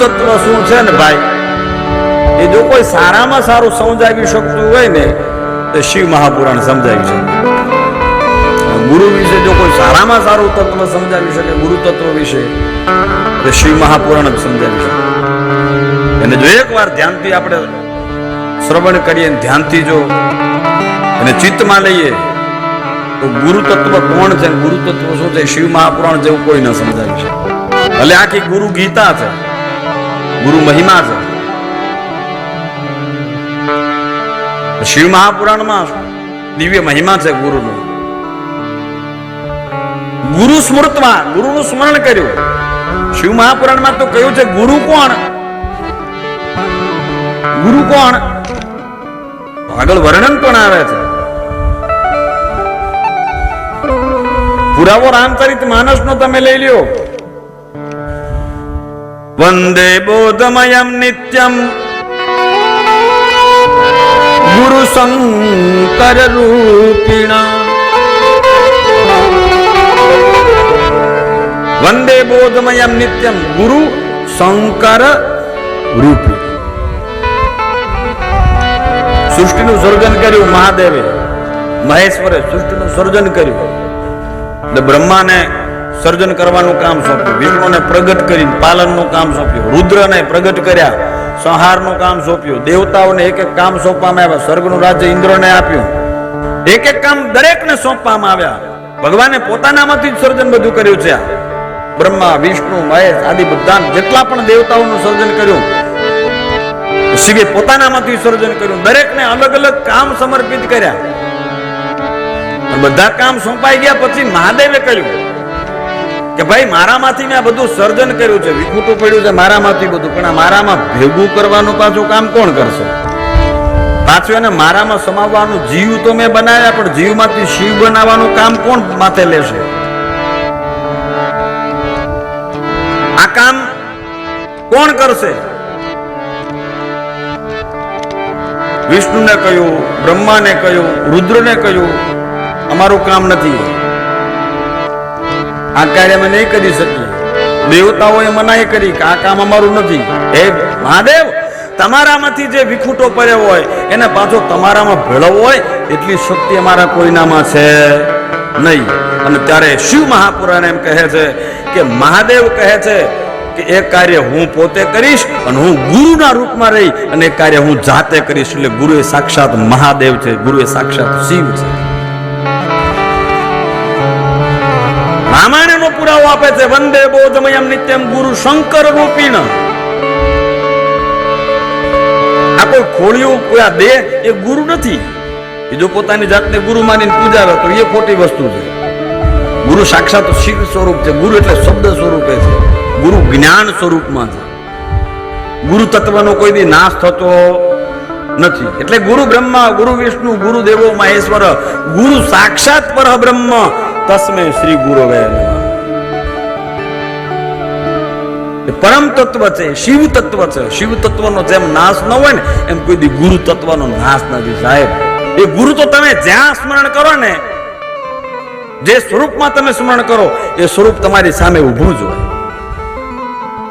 તત્વ શું છે ને ભાઈ, એ જો કોઈ સારામાં સારું સમજાવી શકતું હોય ને તો શિવ મહાપુરાણ સમજાવી શકે. ગુરુ વિશે જો કોઈ સારામાં સારું તત્વ સમજાવી શકે, ગુરુ તત્વ વિશે, તો શિવ મહાપુરાણ જ સમજાવી શકે. અને જો એકવાર ધ્યાનથી આપણે શ્રવણ કરીએ, ધ્યાનથી જો અને ચિત્તમાં લઈએ તો ગુરુ તત્વ કોણ છે, ગુરુ તત્વ શું છે, શિવ મહાપુરાણ જેવું કોઈ ન સમજાવી શકે. ભલે આખી ગુરુ ગીતા છે, ગુરુ મહિમા છે, શિવ મહાપુરાણમાં દિવ્ય મહિમા છે ગુરુનો. ગુરુ સ્મૃતમાં ગુરુનું સ્મરણ કર્યું. શિવ મહાપુરાણમાં તો કહ્યું છે ગુરુ કોણ, ગુરુ કોણ, આગળ વર્ણન પણ આવે છે. પુરાવો રામચરિત માનસ નો તમે લઈ લ્યો. વંદે બોધમયમ નિત્યમ ગુરુ શંકર રૂપિણા. વંદે બોધમયમ નિત્યમ ગુરુ શંકર રૂપી. સૃષ્ટિનું સર્જન કર્યું મહાદેવે, મહેશ્વરે સૃષ્ટિનું સર્જન કર્યું. બ્રહ્માને સર્જન કરવાનું કામ સોંપ્યું, વિષ્ણુને પ્રગટ કરી પાલનનું કામ સોંપ્યું, રુદ્રને પ્રગટ કર્યા, સંહારનું કામ સોંપ્યું, દેવતાઓને એક એક કામ સોંપવામાં આવ્યા, સ્વર્ગનું રાજ્ય ઇન્દ્રને આપ્યું, એક એક કામ દરેકને સોંપવામાં આવ્યા. ભગવાને પોતાનામાંથી જ સર્જન બધું કર્યું છે. બ્રહ્મા, વિષ્ણુ, મહેશ આદિ બધા જેટલા પણ દેવતાઓનું સર્જન કર્યું, શિવે પોતાનામાંથી સર્જન કર્યું. દરેકને અલગ અલગ કામ સમર્પિત કર્યા. બધા કામ સોંપાઈ ગયા પછી મહાદેવે કહ્યું કે ભાઈ મારામાંથી મેં બધું સર્જન કર્યું છે, વિખૂટું પડ્યું છે મારામાંથી બધું, પણ આ મારામાં ભેગું કરવાનું પાછું કામ કોણ કરશે? પાછું એને મારામાં સમાવવાનું જીવ તો મેં બનાવ્યા, પણ જીવમાંથી શિવ બનાવવાનું કામ કોણ માથે લેશે? આ કામ કોણ કરશે? વિષ્ણુને કહ્યું, બ્રહ્માને કહ્યું, રુદ્રને કહ્યું, અમારું કામ નથી, આ કાર્ય અમે નહીં કરી શકીએ. દેવતાઓએ મનાઈ કરી કે આ કામ અમારું નથી. હે મહાદેવ, તમારામાંથી જે વિખૂટો પડ્યો હોય એને પાછો તમારામાં ભેળવવો હોય એટલી શક્તિ અમારા કોઈનામાં છે નહીં. અને ત્યારે શિવ મહાપુરાણ એમ કહે છે કે મહાદેવ કહે છે કે એ કાર્ય હું પોતે કરીશ અને હું ગુરુના રૂપમાં રહી અને એ કાર્ય હું જાતે કરીશ. એટલે ગુરુ એ સાક્ષાત મહાદેવ છે, ગુરુ એ સાક્ષાત શિવ છે. રામાયણનો પુરાવો આપે છે વંદે બોધમયમ નિત્યમ ગુરુ શંકર રૂપીણ. આ કોઈ ખોળિયું, કોઈ આ દેહ એ ગુરુ નથી. એ જો પોતાની જાતને ગુરુ માનીને પૂજાવે તો એ ખોટી વસ્તુ છે. ગુરુ સાક્ષાત શિવ સ્વરૂપ છે. ગુરુ એટલે શબ્દ સ્વરૂપે છે, ગુરુ જ્ઞાન સ્વરૂપમાં છે. ગુરુ તત્વનો કોઈ દી નાશ થતો નથી. એટલે ગુરુ બ્રહ્મા, ગુરુ વિષ્ણુ, ગુરુ દેવો મહેશ્વર, ગુરુ સાક્ષાત પરબ્રહ્મ તસ્મે શ્રી ગુરવે નમઃ. પરમ તત્વ છે, શિવ તત્વ છે. શિવ તત્વનો જેમ નાશ ન હોય ને એમ કોઈ દી ગુરુ તત્વનો નાશ નથી સાહેબ. એ ગુરુ તો તમે જ્યાં સ્મરણ કરો ને, જે સ્વરૂપમાં તમે સ્મરણ કરો એ સ્વરૂપ તમારી સામે ઊભું જ હોય.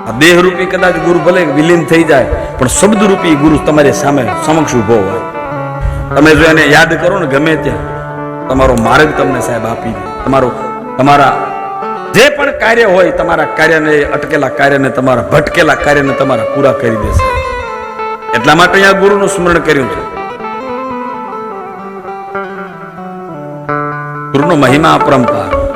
આ દેહ રૂપી કદાચ ગુરુ ભલે વિલીન થઈ જાય પણ શબ્દ રૂપી ગુરુ તમારી સામે સમક્ષ ઊભો હોય. તમે જો એને યાદ કરો ને ગમે ત્યાં, તમારો માર્ગ તમને સાહેબ આપી દે. તમારા જે પણ કાર્ય હોય, તમારા કાર્યને, અટકેલા કાર્યને, તમારા ભટકેલા કાર્યને તમારા પૂરા કરી દેશે. એટલા માટે અહીંયા ગુરુનું સ્મરણ કર્યું છે. ગુરુનો મહિમા અપરંપાર.